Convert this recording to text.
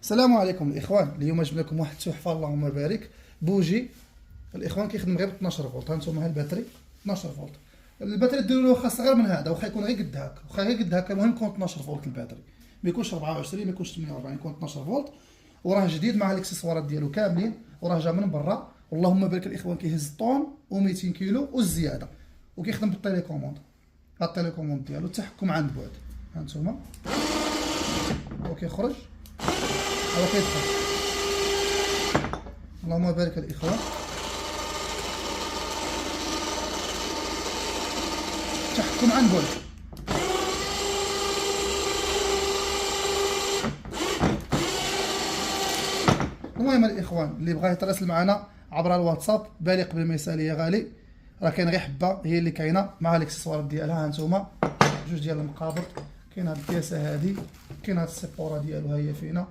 السلام عليكم الاخوان. اليوم جبنا لكم واحد التحفه اللهم بارك. بوجي الاخوان كيخدم غير ب 12 فولت. هانتوما الباتري 12 فولت. الباتري ديروا له واخا صغير من هذا، واخا يكون غير قد هكا، واخا غير قد هكا، المهم يكون 12 فولت الباتري، ما يكونش 24، ما يكونش 48، يكون 12 فولت. وراه جديد مع الاكسسوارات ديالو كاملين، وراه جا من برا. اللهم بارك الاخوان كيهز طون و200 كيلو والزياده، وكيخدم بالتيليكوموند. هاد التيليكوموند ديالو التحكم عن بعد. هانتوما هو كيخرج، هو كيدخل. اللهم بارك الاخوان. تحكم عن بعد. المهم الاخوان اللي بغى يتراسل معنا عبر الواتساب بالغ بالمثال يا غالي، راه كاين غير حبه هي اللي كاينه مع الاكسسوارات ديالها. هانتوما جوج ديال المقابض، كاين هاد الكياسه هادي، كاين هاد السيبوره ديالو ها هي فينا.